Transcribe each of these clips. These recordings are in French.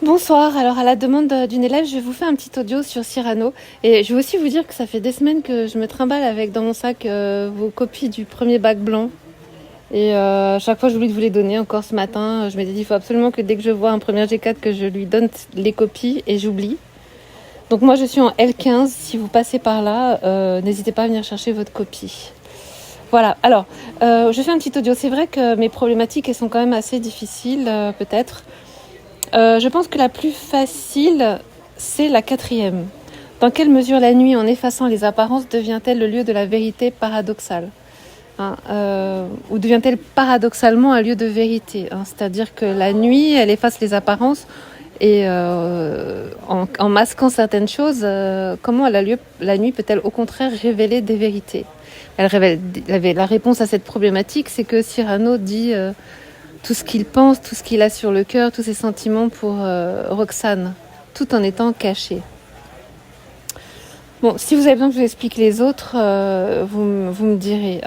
Bonsoir, alors à la demande d'une élève, je vais vous faire un petit audio sur Cyrano. Et je vais aussi vous dire que ça fait des semaines que je me trimballe avec dans mon sac vos copies du premier bac blanc. Et chaque fois, j'oublie de vous les donner. Encore ce matin, je m'étais dit, il faut absolument que dès que je vois un premier G4, que je lui donne les copies et j'oublie. Donc moi, je suis en L15. Si vous passez par là, n'hésitez pas à venir chercher votre copie. Voilà, alors, je fais un petit audio. C'est vrai que mes problématiques, elles sont quand même assez difficiles, peut-être. Je pense que la plus facile, c'est la quatrième. Dans quelle mesure la nuit, en effaçant les apparences, devient-elle le lieu de la vérité paradoxale, ou devient-elle paradoxalement un lieu de vérité, c'est-à-dire que la nuit, elle efface les apparences et en masquant certaines choses, comment la nuit peut-elle au contraire révéler des vérités? Elle révèle la réponse à cette problématique, c'est que Cyrano dit tout ce qu'il pense, tout ce qu'il a sur le cœur, tous ses sentiments pour Roxane, tout en étant caché. Bon, si vous avez besoin que je vous explique les autres, vous me direz.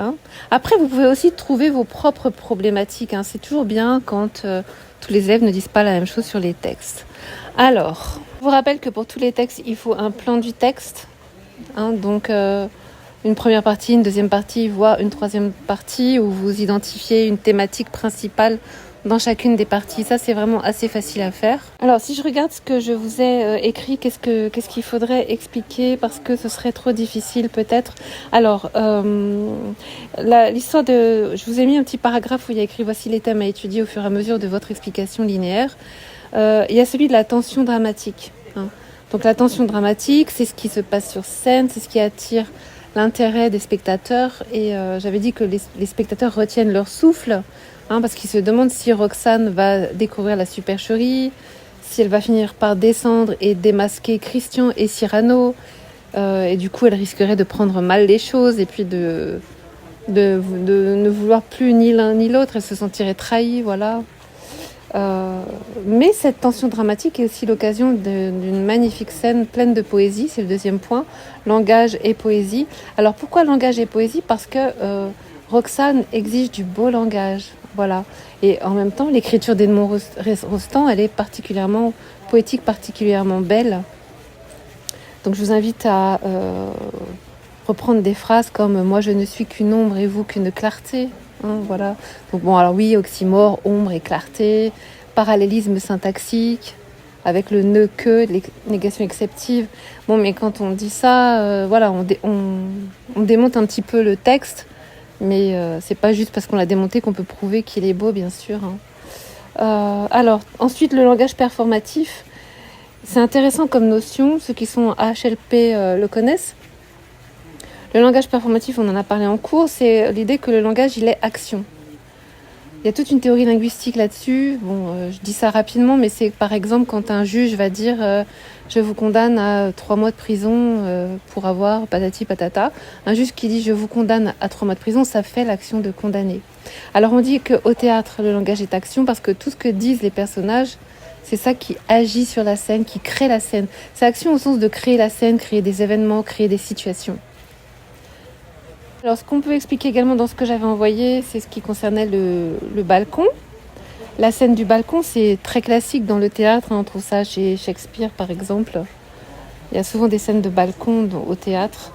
Après, vous pouvez aussi trouver vos propres problématiques. C'est toujours bien quand tous les élèves ne disent pas la même chose sur les textes. Alors, je vous rappelle que pour tous les textes, il faut un plan du texte. Donc, une première partie, une deuxième partie, voire une troisième partie où vous identifiez une thématique principale dans chacune des parties. Ça, c'est vraiment assez facile à faire. Alors, si je regarde ce que je vous ai écrit, qu'est-ce qu'il faudrait expliquer parce que ce serait trop difficile peut-être. Alors, l'histoire de... Je vous ai mis un petit paragraphe où il y a écrit « Voici les thèmes à étudier au fur et à mesure de votre explication linéaire ». Il y a celui de la tension dramatique. Donc, la tension dramatique, c'est ce qui se passe sur scène, c'est ce qui attire l'intérêt des spectateurs. Et j'avais dit que les spectateurs retiennent leur souffle, parce qu'ils se demandent si Roxane va découvrir la supercherie, si elle va finir par descendre et démasquer Christian et Cyrano, et du coup elle risquerait de prendre mal les choses et puis de ne vouloir plus ni l'un ni l'autre, elle se sentirait trahie, voilà. Mais cette tension dramatique est aussi l'occasion d'une magnifique scène pleine de poésie, c'est le deuxième point, langage et poésie. Alors pourquoi langage et poésie? Parce que Roxane exige du beau langage, voilà. Et en même temps, l'écriture d'Edmond Rostand, elle est particulièrement poétique, particulièrement belle. Donc je vous invite à reprendre des phrases comme « Moi je ne suis qu'une ombre et vous qu'une clarté ». Voilà. Donc bon, alors oui, oxymore, ombre et clarté, parallélisme syntaxique, avec le ne que, négation exceptive. Bon, mais quand on dit ça, voilà, on démonte un petit peu le texte, mais c'est pas juste parce qu'on l'a démonté qu'on peut prouver qu'il est beau, bien sûr. Alors, ensuite, le langage performatif, c'est intéressant comme notion, ceux qui sont à HLP le connaissent. Le langage performatif, on en a parlé en cours, c'est l'idée que le langage, il est action. Il y a toute une théorie linguistique là-dessus. Bon, je dis ça rapidement, mais c'est par exemple quand un juge va dire je vous condamne à 3 mois de prison pour avoir patati patata. Un juge qui dit je vous condamne à 3 mois de prison, ça fait l'action de condamner. Alors on dit qu'au théâtre, le langage est action parce que tout ce que disent les personnages, c'est ça qui agit sur la scène, qui crée la scène. C'est action au sens de créer la scène, créer des événements, créer des situations. Alors, ce qu'on peut expliquer également dans ce que j'avais envoyé, c'est ce qui concernait le balcon. La scène du balcon, c'est très classique dans le théâtre. On trouve ça chez Shakespeare, par exemple. Il y a souvent des scènes de balcon au théâtre.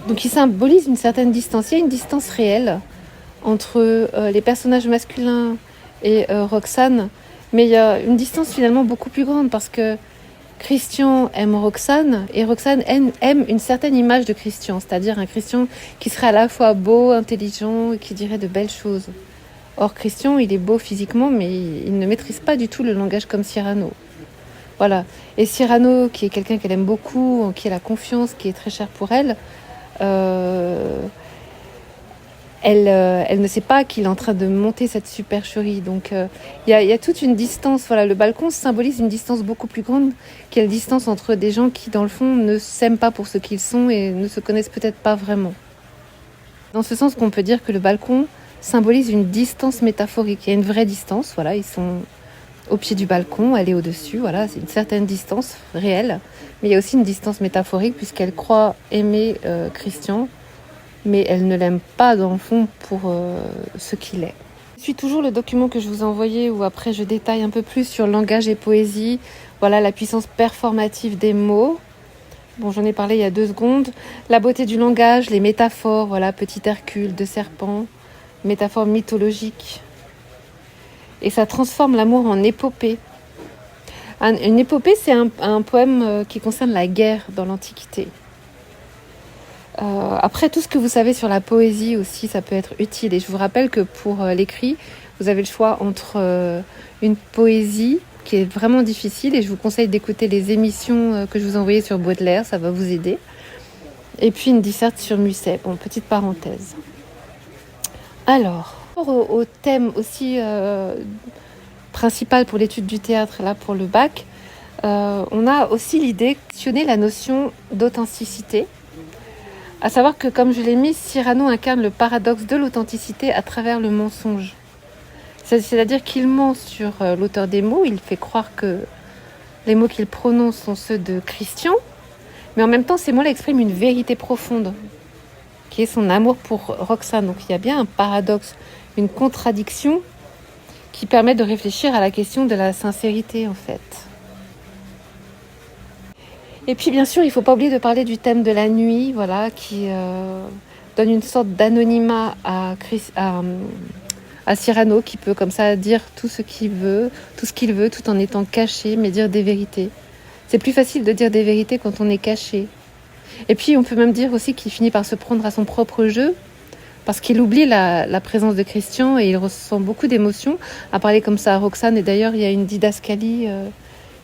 Donc, il symbolise une certaine distance. Il y a une distance réelle entre les personnages masculins et Roxane. Mais il y a une distance finalement beaucoup plus grande parce que Christian aime Roxane et Roxane aime une certaine image de Christian, c'est-à-dire un Christian qui serait à la fois beau, intelligent et qui dirait de belles choses. Or, Christian, il est beau physiquement, mais il ne maîtrise pas du tout le langage comme Cyrano. Voilà. Et Cyrano, qui est quelqu'un qu'elle aime beaucoup, en qui elle a confiance, qui est très cher pour elle, elle ne sait pas qu'il est en train de monter cette supercherie. Donc, il y a toute une distance. Voilà, le balcon symbolise une distance beaucoup plus grande, qui est la distance entre des gens qui, dans le fond, ne s'aiment pas pour ce qu'ils sont et ne se connaissent peut-être pas vraiment. Dans ce sens qu'on peut dire que le balcon symbolise une distance métaphorique. Il y a une vraie distance, voilà, ils sont au pied du balcon, elle est au-dessus, voilà, c'est une certaine distance réelle. Mais il y a aussi une distance métaphorique puisqu'elle croit aimer Christian, mais elle ne l'aime pas dans le fond pour ce qu'il est. Je suis toujours le document que je vous ai envoyé où après je détaille un peu plus sur langage et poésie. Voilà la puissance performative des mots. Bon, j'en ai parlé il y a 2 secondes. La beauté du langage, les métaphores, voilà, petit Hercule, 2 serpents, métaphores mythologiques. Et ça transforme l'amour en épopée. Une épopée, c'est un poème qui concerne la guerre dans l'Antiquité. Après, tout ce que vous savez sur la poésie aussi, ça peut être utile. Et je vous rappelle que pour l'écrit, vous avez le choix entre une poésie qui est vraiment difficile, et je vous conseille d'écouter les émissions que je vous ai envoyées sur Baudelaire, ça va vous aider. Et puis une disserte sur Musset. Bon, petite parenthèse. Alors, au thème aussi principal pour l'étude du théâtre, là pour le bac, on a aussi l'idée de questionner la notion d'authenticité. À savoir que, comme je l'ai mis, Cyrano incarne le paradoxe de l'authenticité à travers le mensonge. C'est-à-dire qu'il ment sur l'auteur des mots, il fait croire que les mots qu'il prononce sont ceux de Christian, mais en même temps, ces mots-là expriment une vérité profonde, qui est son amour pour Roxane. Donc il y a bien un paradoxe, une contradiction qui permet de réfléchir à la question de la sincérité, en fait. Et puis bien sûr, il ne faut pas oublier de parler du thème de la nuit, voilà, qui donne une sorte d'anonymat à Cyrano, qui peut comme ça dire tout ce qu'il veut, tout en étant caché, mais dire des vérités. C'est plus facile de dire des vérités quand on est caché. Et puis on peut même dire aussi qu'il finit par se prendre à son propre jeu, parce qu'il oublie la présence de Christian et il ressent beaucoup d'émotions à parler comme ça à Roxane. Et d'ailleurs, il y a une didascalie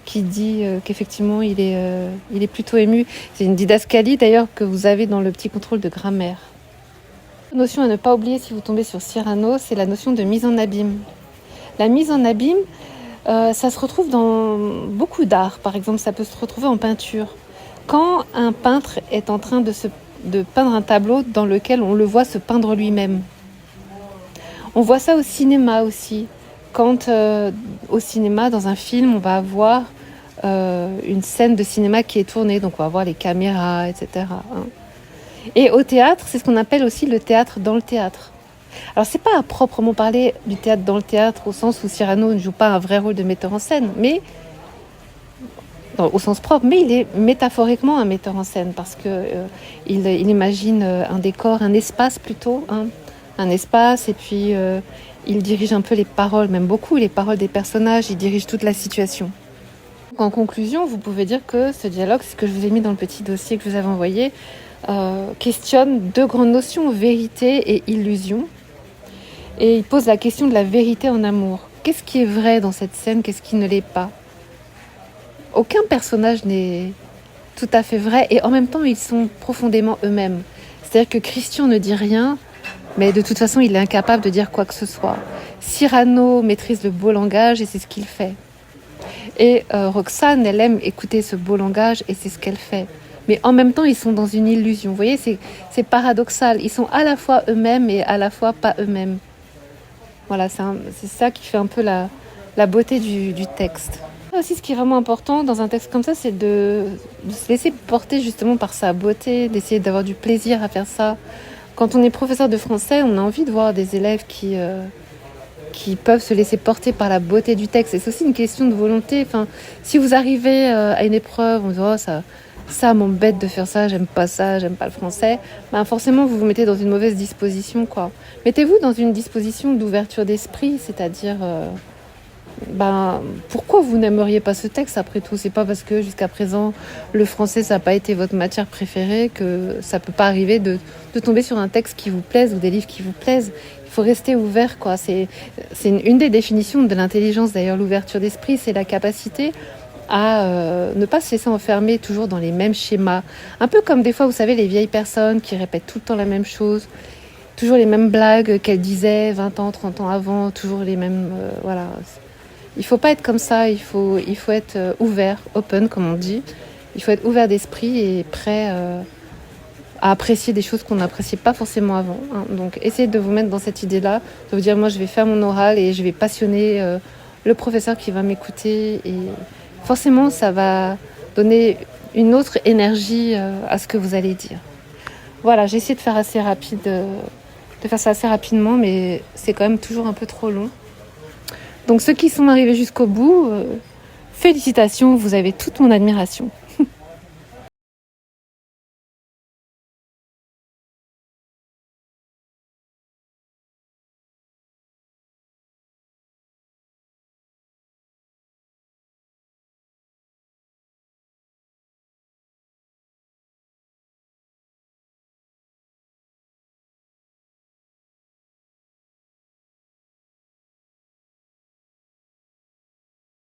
qui dit qu'effectivement il est plutôt ému. C'est une didascalie d'ailleurs que vous avez dans le petit contrôle de grammaire. Une notion à ne pas oublier si vous tombez sur Cyrano, c'est la notion de mise en abîme. La mise en abîme, ça se retrouve dans beaucoup d'art. Par exemple, ça peut se retrouver en peinture. Quand un peintre est en train de peindre un tableau dans lequel on le voit se peindre lui-même. On voit ça au cinéma aussi. Quand au cinéma, dans un film, on va avoir une scène de cinéma qui est tournée, donc on va voir les caméras, etc. Et au théâtre, c'est ce qu'on appelle aussi le théâtre dans le théâtre. Alors c'est pas à proprement parler du théâtre dans le théâtre au sens où Cyrano ne joue pas un vrai rôle de metteur en scène, mais au sens propre, mais il est métaphoriquement un metteur en scène parce que il imagine un décor, un espace plutôt, un espace, et puis il dirige un peu les paroles, même beaucoup les paroles des personnages, il dirige toute la situation. En conclusion, vous pouvez dire que ce dialogue, c'est ce que je vous ai mis dans le petit dossier que je vous avais envoyé, questionne 2 grandes notions, vérité et illusion. Et il pose la question de la vérité en amour. Qu'est-ce qui est vrai dans cette scène, qu'est-ce qui ne l'est pas ? Aucun personnage n'est tout à fait vrai, et en même temps, ils sont profondément eux-mêmes. C'est-à-dire que Christian ne dit rien, mais de toute façon, il est incapable de dire quoi que ce soit. Cyrano maîtrise le beau langage, et c'est ce qu'il fait. Et Roxane, elle aime écouter ce beau langage, et c'est ce qu'elle fait. Mais en même temps, ils sont dans une illusion. Vous voyez, c'est paradoxal. Ils sont à la fois eux-mêmes et à la fois pas eux-mêmes. Voilà, c'est ça qui fait un peu la beauté du texte. Aussi, ce qui est vraiment important dans un texte comme ça, c'est de se laisser porter justement par sa beauté, d'essayer d'avoir du plaisir à faire ça. Quand on est professeur de français, on a envie de voir des élèves qui peuvent se laisser porter par la beauté du texte. Et c'est aussi une question de volonté. Enfin, si vous arrivez à une épreuve, on se dit oh, ça m'embête de faire ça, j'aime pas le français, ben forcément vous vous mettez dans une mauvaise disposition, quoi. Mettez-vous dans une disposition d'ouverture d'esprit, c'est-à-dire pourquoi vous n'aimeriez pas ce texte après tout ? C'est pas parce que jusqu'à présent le français ça n'a pas été votre matière préférée que ça peut pas arriver de tomber sur un texte qui vous plaise ou des livres qui vous plaisent. Il faut rester ouvert, quoi. C'est une des définitions de l'intelligence d'ailleurs, l'ouverture d'esprit, c'est la capacité à ne pas se laisser enfermer toujours dans les mêmes schémas. Un peu comme des fois, vous savez, les vieilles personnes qui répètent tout le temps la même chose, toujours les mêmes blagues qu'elles disaient 20 ans, 30 ans avant, toujours les mêmes... voilà. Il faut pas être comme ça, il faut être ouvert, open comme on dit. Il faut être ouvert d'esprit et prêt à apprécier des choses qu'on n'appréciait pas forcément avant. Donc essayez de vous mettre dans cette idée-là, de vous dire moi je vais faire mon oral et je vais passionner le professeur qui va m'écouter, et forcément ça va donner une autre énergie à ce que vous allez dire. Voilà, j'ai essayé de faire assez rapide de faire ça assez rapidement, mais c'est quand même toujours un peu trop long. Donc ceux qui sont arrivés jusqu'au bout, félicitations, vous avez toute mon admiration.